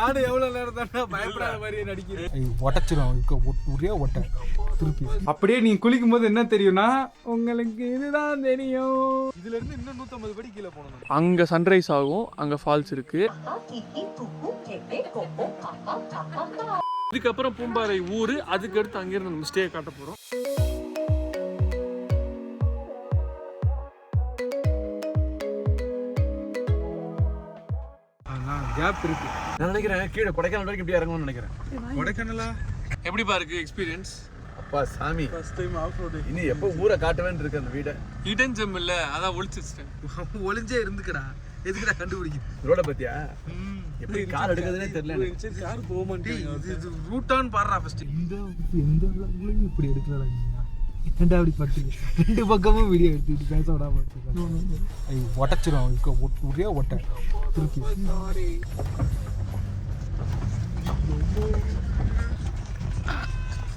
நானும் எவ்வளவு நேரம் தானே பயப்படாத மாதிரியே நடிக்கிறேன். உடைச்சிரும் ஒரே ஒட்டை திருப்பி. அப்படியே நீங்க குளிக்கும் போது என்ன தெரியும்னா உங்களுக்கு இதுதான் தெரியும். இதுல இருந்து இன்னும் 150 படி கீழே போனோம். அங்க சன்ரைஸ் ஆகும், அங்க ஃபால்ஸ் இருக்கு. இதுக்கப்புறம் பூம்பாறை ஊரு, அதுக்கு அடுத்து அங்கிருந்து நம்ம ஸ்டே காட்ட போறோம். கேப் இருக்கு. நான் நினைக்கிறேன் கீழே கொடைக்கானல் வரைக்கும் இப்படி இறங்கணும்னு நினைக்கிறேன். கொடைக்கானலா எப்படிப்பா இருக்கு எக்ஸ்பீரியன்ஸ்? அப்பா சாமி, ஃபர்ஸ்ட் டைம் ஆஃப் ரோடு. இனி எப்போ ஊரை காட்டுவேன்னு இருக்கு அந்த வீடை. ஹிடன் ஜெம் இல்ல, அதான் ஒளிச்சிட்டேன். ஒளிஞ்சே இருந்துக்கடா, எதுக்குடா கண்டுபிடிக்கும் ரோட பத்தியா எப்படி கார் எடுக்கிறதுனே தெரியல. யாரும் போக மாட்டேங்க. இது ரூட்டான்னு பாடுறா ஃபர்ஸ்ட். எந்த அளவுலையும் இப்படி எடுக்கலடா. என்னடா அப்படி பட்டுங்க, ரெண்டு பக்கமும் வீடியோ எடுத்துட்டு பேச விடாம உடைச்சிரும் ஒரே ஒட்டை திருப்பி.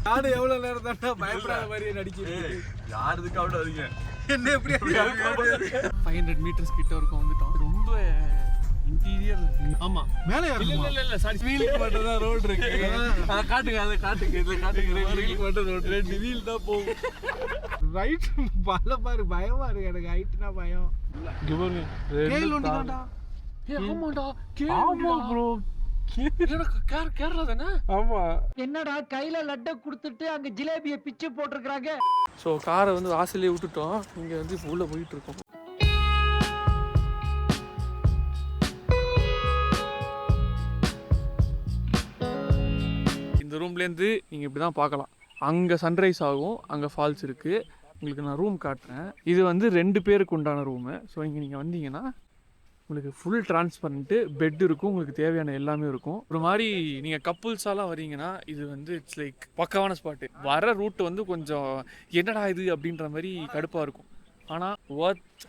நானும் எவ்வளவு நேரம் தானே பயப்படாத மாதிரியே நடிக்கிறேன். யார் இதுக்கு அவ்வளோ அதிக என்ன எப்படி 500 மீட்டர்ஸ் கிட்ட இருக்கும், வந்துட்டோம். ரொம்ப இன்டீரியர். ஆமா மேலே இல்ல சாரி, வீலுக்கு மட்டும் தான் ரோட் இருக்கு. அத காட்டுங்க, இதுல காட்டுங்க. வீலுக்கு மட்டும் ரோட், 2 வீல் தான் போகும். ரைட் பல பாரு, பயமா இருக்கு எனக்கு. ஹைட்னா பயம். இங்க பாருங்க, கேள் ஒண்டி தான்டா. ஆமாடா, ஆமா ப்ரோ, கேரளா தானே? ஆமா. என்னடா கையில லட்டை கொடுத்துட்டு அங்க ஜிலேபியை பிச்சு போட்டிருக்காங்க. ஸோ காரை வந்து வாசல்லே விட்டுட்டோம். இங்கே வந்து இப்போ உள்ளே போயிட்டு இருக்கோம். இந்த ரூம்லேருந்து நீங்கள் இப்படி தான் பார்க்கலாம். அங்கே சன்ரைஸ் ஆகும், அங்கே ஃபால்ஸ் இருக்குது. உங்களுக்கு நான் ரூம் காட்டுறேன். இது வந்து 2 பேருக்கு உண்டான ரூமு. ஸோ இங்கே நீங்கள் வந்தீங்கன்னா உங்களுக்கு ஃபுல் டிரான்ஸ்பரண்ட்டு, பெட் இருக்கும், உங்களுக்கு தேவையான எல்லாமே இருக்கும். ஒரு மாதிரி நீங்கள் கப்புள்ஸாலாம் வரீங்கன்னா இது வந்து இட்ஸ் லைக் பக்காவான ஸ்பாட்டு. வர ரூட் வந்து கொஞ்சம் என்னடா இது அப்படின்ற மாதிரி கடுப்பாக இருக்கும், ஆனால் ஒர்த்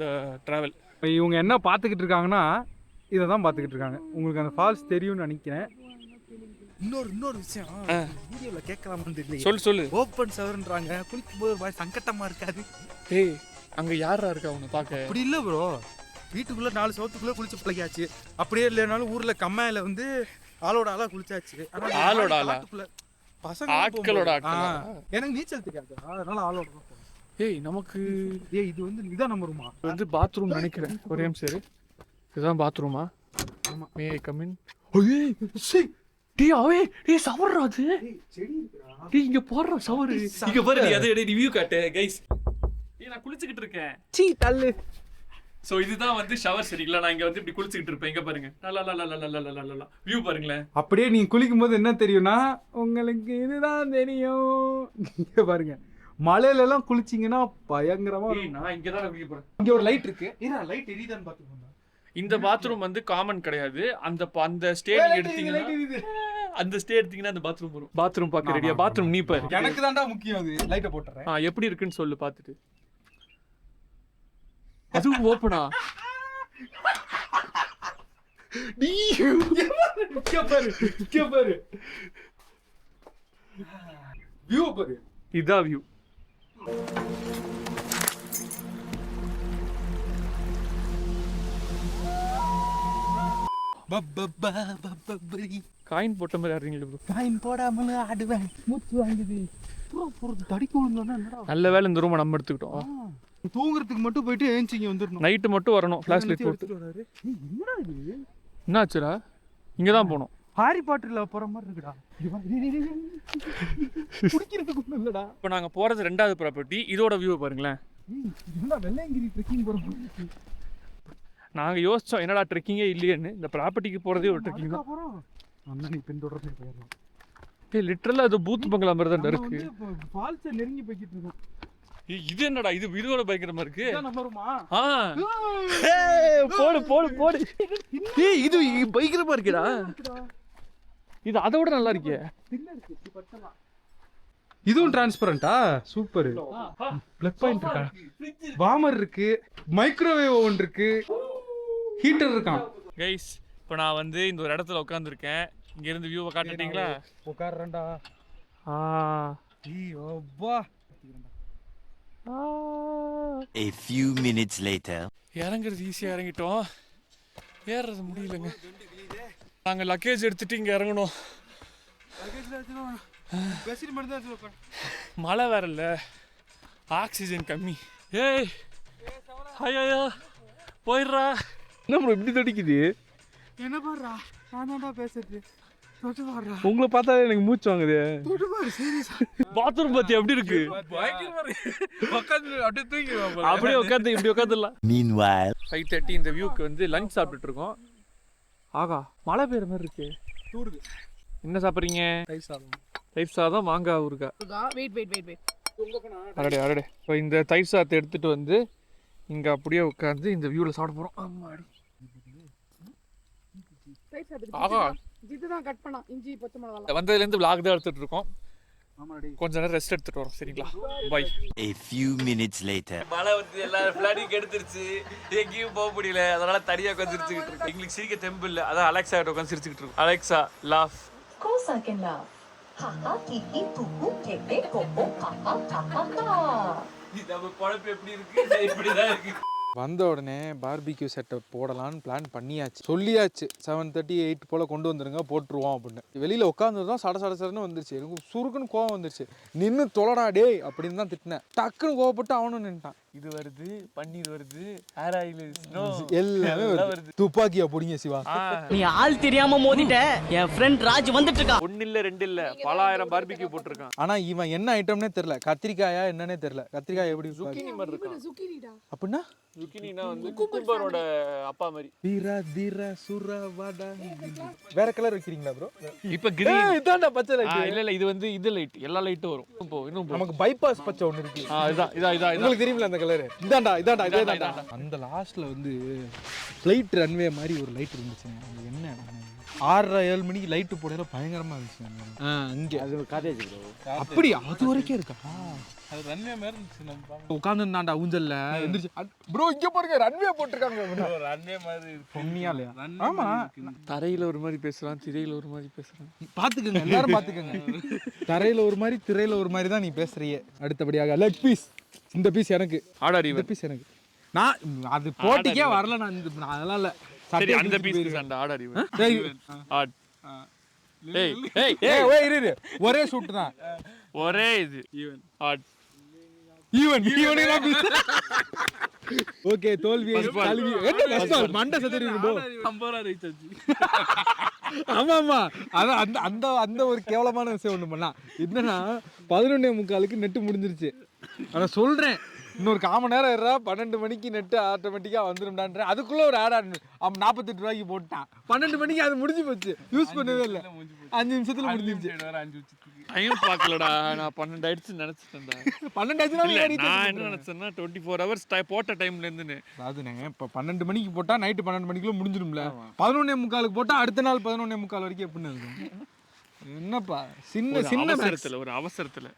த ட்ராவல். இவங்க என்ன பார்த்துக்கிட்டு இருக்காங்கன்னா இதை தான் பார்த்துக்கிட்டு இருக்காங்க. உங்களுக்கு அந்த ஃபால்ஸ் தெரியும்னு நினைக்கிறேன். இன்னொரு விஷயம் வீடியோவில் கேட்கலாமான்னு தெரியல. சொல்லு. ஓப்பன் சவர்ன்றாங்க. குளிக்கும் போது ஒரு மாதிரி சங்கட்டமாக இருக்காது? ஏய், அங்கே யாரா இருக்கா உன்னை பார்க்க? அப்படி இல்லை ப்ரோ, வீட்டுக்குள்ளே 4 சவத்துக்குள்ளே குளிச்சு பழகியாச்சு. அப்படியே இல்லைனாலும் ஊரில் கம்மாயில் வந்து ஆளோட ஆளாக குளிச்சாச்சு. ஆளோட ஆளா? பசங்க ஆட்களோட ஆட்களா? எனக்கு நீச்சல் தெரியாது, அதனால ஆளோட தான் போவேன். ஏய், நமக்கு இது வந்து இதான் நம்ம ரூமா? இது வந்து பாத்ரூம் நினைக்கிறேன். ஒரே நிமிஷம், இதுதான் பாத்ரூமா? ஆமாம். மே ஐ கம் இன்? டேய் சவர்ரா அது. செடி இருக்குடா. டேய் இங்க போடுற சவர். இங்க பாரு, நீ அதை ரிவ்யூ காட்டு கைஸ். ஏய், நான் குளிச்சிட்டு இருக்கேன். சீ தள்ளு. சோ இதுதான் வந்து ஷவர் சரிங்களா? நான் இங்க வந்து இப்படி குளிச்சிட்டு இருப்பேன். இங்க பாருங்க, லலலலலலலலலல வியூ பாருங்களேன். அப்படியே நீங்க குளிக்கும் போது என்ன தெரியும்னா உங்களுக்கு இதுதான் தெரியும். இங்க பாருங்க, மலையில எல்லாம் குளிச்சிங்கன்னா பயங்கரமா ஏய், நான் இங்க தான் குளிக்க போறேன். இங்க ஒரு லைட் இருக்கு. ஏன்னா லைட் எரியுதான்னு பாத்துக்கோங்க. இந்த பாத்ரூம் வந்து காமன் கிடையாது. அந்த ஸ்டே எடுத்தீங்கன்னா அந்த பாத்ரூம் வரும். பாத்ரூம் பார்க்க ரெடியா? பாத்ரூம் நீ பாரு. எனக்கு தான்டா முக்கியம். அது லைட்டை போட்டுறேன். எப்படி இருக்குன்னு சொல்லு பார்த்துட்டு. அதுவும் ஓப்பனா? நீ பாரு வியூ பாரு. இதா வியூ. காயின் போட்ட மாதிரி ஆடுறீங்களா ப்ரோ? காயின் போடாமல ஆடுவேன். மூச்சு வாங்குது. தடிக்கு விழுந்தோன்னா நல்ல வேலை இந்த ரூமை நம்ம எடுத்துக்கிட்டோம். தூங்குறதுக்கு மட்டும் போயிட்டு ஏஞ்சிங்க வந்துடணும். நைட்டு மட்டும் வரணும், ஃபிளாஷ் லைட் போட்டு. என்னாச்சுடா? இங்கே தான் போகணும். ஹாரி பாட்டரில் போகிற மாதிரி இருக்குடா. குடிக்கிறதுக்கு ஒன்றும் இல்லைடா. இப்போ நாங்கள் போகிறது 2வது ப்ராப்பர்ட்டி. இதோட வியூவை பாருங்களேன். வெள்ளையங்கிரி ட்ரெக்கிங் போகிறோம். நாங்கள் யோசித்தோம் என்னடா ட்ரெக்கிங்கே இல்லையேன்னு. இந்த ப்ராப்பர்ட்டிக்கு போகிறதே ஒரு ட்ரெக்கிங் தான். அண்ணா நீ பின்தொடர்ந்து போயிடலாம். ஏய், லிட்டரலாக அது பூத் பங்களா மாதிரி தான் இருக்கு. ஃபால்ஸை நெருங்கி போய்கிட்டு இருக்கோம். இது என்னடா, இது இதோட பயங்கரமா இருக்கு. போடு. ஏய், இது பயங்கரமா இருக்குடா. இது அதை விட நல்லா இருக்கே. இதுவும் டிரான்ஸ்பரண்டா? சூப்பர். பிளக் பாயிண்ட் இருக்கா, வார்மர் இருக்கு, மைக்ரோவேவ் ஓவன் இருக்கு, ஹீட்டர் இருக்கான். கைஸ், இப்போ நான் வந்து இந்த ஒரு இடத்துல உட்காந்துருக்கேன். இங்க இருந்து வியூவை காட்டுட்டீங்களா? உட்கார்றேன்டா. A few minutes later. இறங்குறது ஈஸியாக இறங்கிட்டோம், ஏறுறது முடியலங்க. நாங்கள் லக்கேஜ் எடுத்துட்டு இங்கே இறங்கணும். மழை வேற இல்லை, ஆக்சிஜன் கம்மி. ஏய் ஐயா போயிடுறா. என்ன ப்ரோ இப்படி தடிக்குது? என்ன பாடுறா, நான் தான்டா பேசுறது. உங்களை பார்த்தாலே எனக்கு மூச்சு வாங்குது. பாத்ரூம் பத்தி எப்படி இருக்கு? அப்படியே உட்காந்து இப்படி உட்காந்துடலாம். Meanwhile, 5:30 இந்த வியூக்கு வந்து லஞ்ச் சாப்பிட்டுட்டு இருக்கோம். ஆகா மழை பெய்யுற மாதிரி இருக்கு. என்ன சாப்பிட்றீங்க? தயிர் சாதம் மாங்காய் ஊறுகாய். அரடே அரடே. ஸோ இந்த தயிர் சாதத்தை எடுத்துட்டு வந்து இங்கே அப்படியே உட்காந்து இந்த வியூவில் சாப்பிட போகிறோம். ஆமாடி. ஆகா வந்ததுலேருந்து vlog தான் எடுத்துட்டு இருக்கோம். கொஞ்ச நேரம் ரெஸ்ட் எடுத்துட்டு வரோம். சரிங்களா, by. a few minutes later. மழை வந்து எல்லாரும் பிளானிங் எடுத்துருச்சு, எங்கேயும் போக முடியல, அதனால தனியா உட்காந்து சிரிச்சுக்கிட்டு இருக்கோம். எங்களுக்கு சிரிக்க தெம்பு இல்லை, அதான் அலெக்ஸா கிட்ட உட்காந்து சிரிச்சுக்கிட்டு இருக்கோம். Alexa laugh. Of course I can laugh. Ha ha kiki pupu keke koko ha ha ha ha ha. நம்ம பொழப்பு எப்படி இருக்கு? இப்படிதான் இருக்கு. வந்த உடனே பார்பிக்யூ செட்டப் போடலான்னு பிளான் பண்ணியாச்சு, சொல்லியாச்சு. 7:30 8 போல் கொண்டு வந்துருங்க, போட்டுருவோம் அப்படின்னு. வெளியில் உட்காந்துருந்தோம், சடன்னு வந்துருச்சு. எனக்கு சுருக்குன்னு கோவம் வந்துருச்சு. நின்று தொலைடா டேய் அப்படின்னு தான் திட்டினேன். டக்குன்னு கோவப்பட்டு அவனும் நின்ட்டான். இது வருது, பன்னீர் வருது, ஹேர் ஆயில், எல்லாமே வருது. துப்பாக்கியா பிடிங்க சிவா. நீ ஆள் தெரியாம மோதிட்ட. என் ஃப்ரெண்ட் ராஜ் வந்துட்டு இருக்கா. 1 இல்ல 2 இல்ல, பல ஆயிரம் பார்பிக்யூ போட்டிருக்கான். ஆனா இவன் என்ன ஐட்டம்னே தெரியல. கத்திரிக்காயா என்னன்னே தெரியல. கத்திரிக்காய் எப்படி zucchini மாதிரி இருக்கான். அப்படின்னா zucchiniனா வந்து குக்கும்பரோட அப்பா மாதிரி. தீரா சுரா வாடா. வேற கலர் வைக்கிறீங்களா ப்ரோ? இப்ப கிரீன் இதான்டா பச்சை லைட். இல்ல இல்ல, இது வந்து இது லைட், எல்லா லைட்டும் வரும். இன்னும் நமக்கு பைபாஸ் பச்சை ஒன்று இருக்கு. இதான் உங்களுக்கு தெரியுமில்ல அந்த கலர்? இதான்டா. அந்த லாஸ்ட்ல வந்து ஃப்ளைட் ரன்வே மாதிரி ஒரு லைட் இருந்துச்சுங்க. அது என்ன 6:30 மணிக்கு லைட்டு போடையில பயங்கரமா இருந்துச்சு. அங்கே அது காலேஜ் அப்படி அது வரைக்கும் இருக்கா? அது ரன்வே மாதிரி இருந்துச்சு. உட்காந்துருந்தாண்டா ஊஞ்சல்ல எந்திரிச்சு ப்ரோ இங்க பாருங்க ரன்வே போட்டிருக்காங்க. ரன்வே மாதிரி பொம்மியா இல்லையா? ஆமா, தரையில ஒரு மாதிரி பேசுறான், திரையில ஒரு மாதிரி பேசுறான். பாத்துக்கங்க, எல்லாரும் பாத்துக்கங்க. தரையில ஒரு மாதிரி, திரையில ஒரு மாதிரி தான் நீ பேசுறியே. அடுத்தபடியாக லெக் பீஸ். இந்த பீஸ் எனக்கு. ஆடாடி இந்த பீஸ் எனக்கு. நான் அது போட்டிக்கே வரல. நான் அதெல்லாம் இல்ல. சரி, அந்த பீஸ் சண்டை ஆடாடி. ஆட். ஏய் ஏய் ஏய் இரு. ஒரே ஷூட் தான். ஒரே இது. Even. Odd. Even piece. Okay, தோல்வி கல்வி. என்ன கஷ்டம் மண்டை சதுரி ப்ரோ. 50 ரூபாய் ரீசார்ஜ். ஆமா. அதான் அந்த ஒரு கேவலமான விஷயம் ஒண்ணு பண்ணா. என்னன்னா 11:45க்கு நெட் முடிஞ்சிருச்சு. ஆனா சொல்றேன், இன்னொரு 1/4 மணி நேரம் இருறா, 12 மணிக்கு நெட்டு ஆட்டோமேட்டிக்கா வந்துரும்டான்ற. அதுக்குள்ள ஒரு ஆட் 48 ரூபாய்க்கு போட்டான். 12 மணிக்கு அது முடிஞ்சு போச்சு. யூஸ் பண்ணவே இல்லை. 5 நிமிஷத்துல முடிஞ்சிருச்சு. டைம் பார்க்கலடா, நான் 12 ஆயிடுச்சு நினைச்சிட்டேன்டா. 12 ஆயிடுச்சுனா நான் என்ன நினைச்சேன்னா 24 ஹவர்ஸ் போட்ட டைம்ல இருந்துன்னு. அதுங்க இப்போ 12 மணிக்கு போட்டா நைட்டு 12 மணிக்குள்ள முடிஞ்சிடும்ல. 11:45க்கு போட்டா அடுத்த நாள் 11:45 வரைக்கும் எப்படின்னு இருக்கும்? என்னப்பா சின்ன ஒரு அவசரத்துல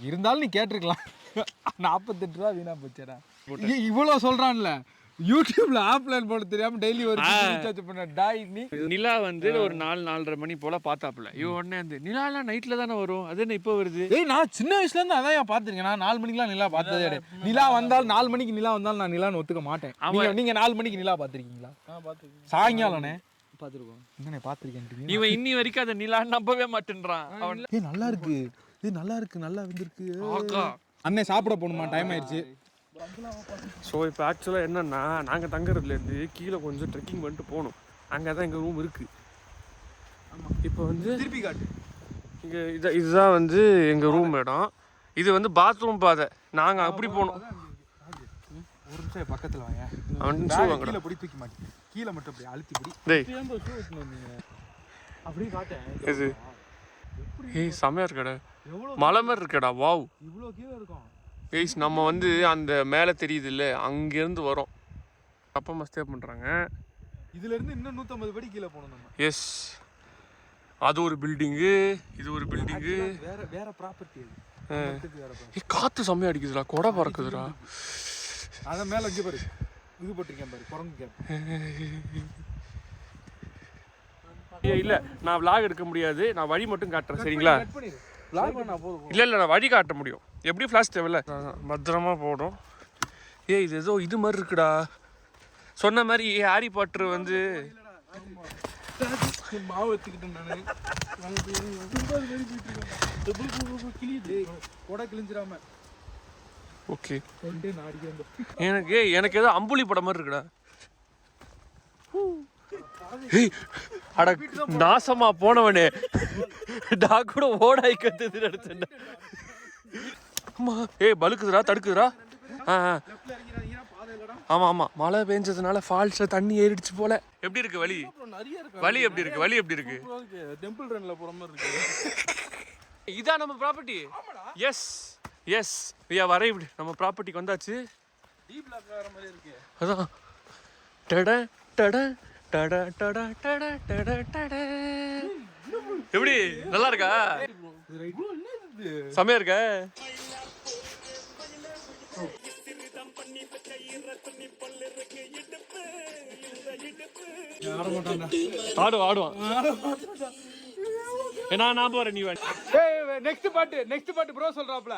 இருந்தாலும் நீ கேட்டிருக்கலாம். 48 ரூபா வீணா போச்சேடா. இவ்வளோ சொல்றான்ல, யூடியூப்ல ஆப்லைன் போட தெரியாம டெய்லி ஒரு ரீசார்ஜ் பண்ண டாய். நீ நிலா வந்து ஒரு 4-4:30 மணி போல பார்த்தாப்புல. இவன் உடனே வந்து நிலாலாம் நைட்ல தானே வரும், அது என்ன இப்போ வருது? ஏய், நான் சின்ன வயசுல இருந்து அதான் பார்த்துருக்கேன். நான் 4 மணிக்கெல்லாம் நிலா பார்த்ததே கிடையாது. நிலா வந்தால் 4 மணிக்கு நிலா வந்தாலும் நான் நிலான்னு ஒத்துக்க மாட்டேன். நீங்க 4 மணிக்கு நிலா பார்த்துருக்கீங்களா? சாயங்காலம்னே பார்த்துருக்கோம். என்னண்ணே பார்த்துருக்கேன். இவன் இன்னி வரைக்கும் அதை நிலா நம்பவே மாட்டேன்றான். அவன் நல்லா இருக்கு, நல்லா வந்திருக்கு. அண்ணே சாப்பிட போகணுமா? டைம் ஆயிடுச்சு. ஸோ இப்போ ஆக்சுவலாக என்னென்னா, நாங்கள் தங்குறதுலேருந்து கீழே கொஞ்சம் ட்ரெக்கிங் பண்ணிட்டு போகணும். அங்கே தான் எங்கள் ரூம் இருக்குது. இப்போ வந்து திருப்பி காட்டு. இங்கே இதுதான் வந்து எங்கள் ரூம் இடம். இது வந்து பாத்ரூம் பாதை. நாங்கள் அப்படி போகணும். ஒரு நிமிஷம் பக்கத்தில் வாங்க. அவன் கீழே பிடி தூக்கி மாட்டி, கீழே மட்டும் அப்படி அழுத்தி பிடி. டேய் அப்படியே காட்டேன். இது ஏய் செம்மையாக இருக்கடா, மலை மாதிரி இருக்கடா. வாவ், இவ்வளோ கீழே இருக்கும். ஏய்ஸ் நம்ம வந்து அந்த மேலே தெரியுது இல்லை, அங்கேருந்து வரோம். அப்பா அம்மா ஸ்டே பண்ணுறாங்க. இதுலேருந்து இன்னும் 150 படி கீழே போகணும் நம்ம. எஸ், அது ஒரு பில்டிங்கு, இது ஒரு பில்டிங்கு. வேற ப்ராப்பர்ட்டி அது. காற்று செம்மையாக அடிக்குதுடா, கொடை பறக்குதுடா. அதை மேலே இங்கே பாரு, இது போட்டிருக்கேன் பாரு, குரங்கு கேப். இல்லை, நான் விளாக் எடுக்க முடியாது. நான் வழி மட்டும் காட்டுறேன், சரிங்களா? இல்லை நான் வழி காட்ட முடியும். எப்படி ஃப்ளாஷ் தேவையில்ல, பத்திரமா போடும். இது ஏதோ இது மாதிரி இருக்குடா. சொன்ன மாதிரி ஹாரி பாட்டர் வந்து மாவு எடுத்துக்கிட்டேன் நானு. வாங்க போய் கிளியுது. கொடை கிழிஞ்சிராம. ஓகே சொல்லிட்டு நான் அடிக்கிறேன். எனக்கு ஏதோ அம்புலி படம் மாதிரி இருக்குடா. ஏய், அட நாசமா போனவனே, நான் கூட ஓடாய் கத்துது நினைச்சேன். ஏய் பலுக்குதுடா, தடுக்குதுடா. ஆமா ஆமா, மழை பெஞ்சதுனால ஃபால்ஸ்ல தண்ணி ஏறிடுச்சு போல. எப்படி இருக்கு வலி? வலி எப்படி இருக்கு? வலி எப்படி இருக்கு? டெம்பிள் ரன்ல போற மாதிரி இருக்கு. இதான் நம்ம property. Yes yes, we have arrived. நம்ம ப்ராப்பர்ட்டிக்கு வந்தாச்சு. டி பிளாக் வர மாதிரி இருக்கு. அதான் டட டட டட டட டட டட டட. எப்படி நல்லா இருக்கா? செமையா இருக்கா? ஆடுவான். நான் போறேன், நீ நெக்ஸ்ட் பாட்டு ப்ரோ சொல்றாப்ல.